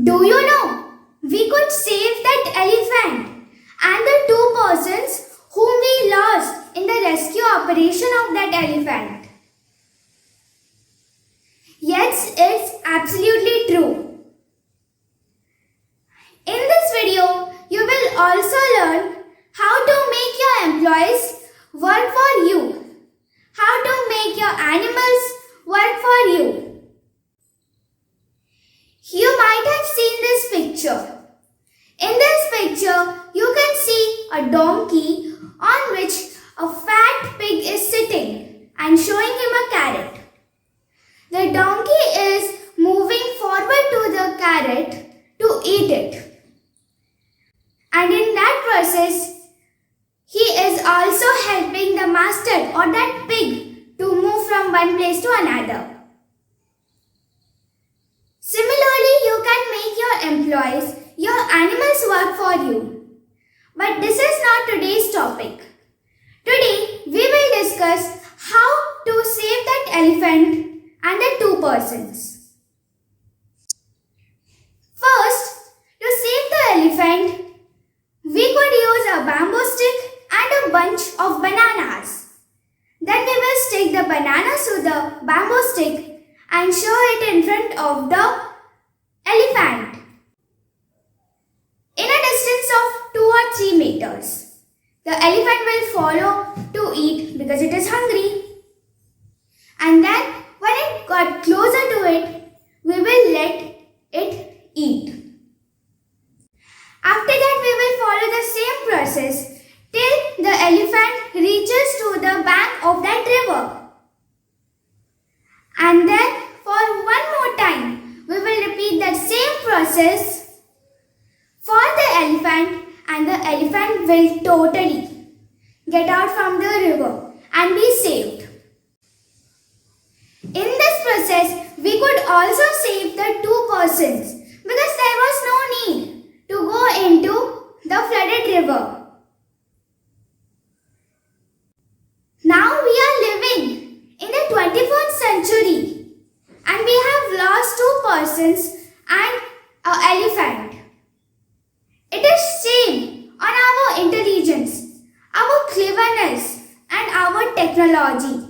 Do you know? We could save that elephant and the two persons whom we lost in the rescue operation of that elephant. Yes, it's absolutely true. In this video, you will also learn how to make your employees work for you, how to make your animals work for you. You might have seen this picture. In this picture, you can see a donkey on which a fat pig is sitting and showing him a carrot. The donkey is moving forward to the carrot to eat it. And in that process, he is also helping the master or that pig to move from one place to another. Similarly, you can make your employees, your animals work for you. But this is not today's topic. Today, we will discuss how to save that elephant and the two persons. First, to save the elephant, we could use a bamboo stick and a bunch of bananas. Then we will stick the bananas to the bamboo stick and show it in front of the elephant in a distance of 2 or 3 meters. The elephant will follow to eat because it is hungry. And then when it got closer to it, we will let it eat. After that, we will follow the same process till the elephant reaches to the bank of that river. And then for one more time, we will repeat that same process for the elephant, and the elephant will totally get out from the river and be saved. In this process, we could also save the two persons because there was no need to go into the flooded river. Now we are living in the 21st century and we have lost two persons and an elephant. It is shame on our intelligence, our cleverness and our technology.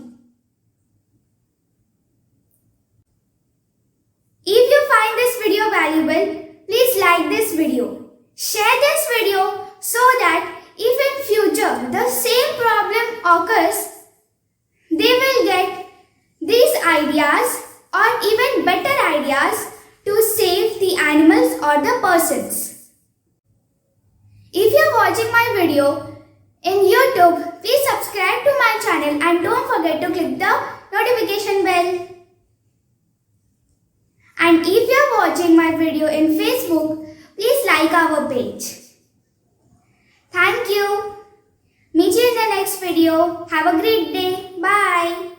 If you find this video valuable, please like this video. Share this video so that if in future the same problem occurs, they will get these ideas or even better ideas to save the animals or the persons. If you are watching my video in YouTube, please subscribe to my channel and don't forget to click the notification bell. And if you are watching my video in Facebook, please like our page. Thank you. Meet you in the next video. Have a great day. Bye.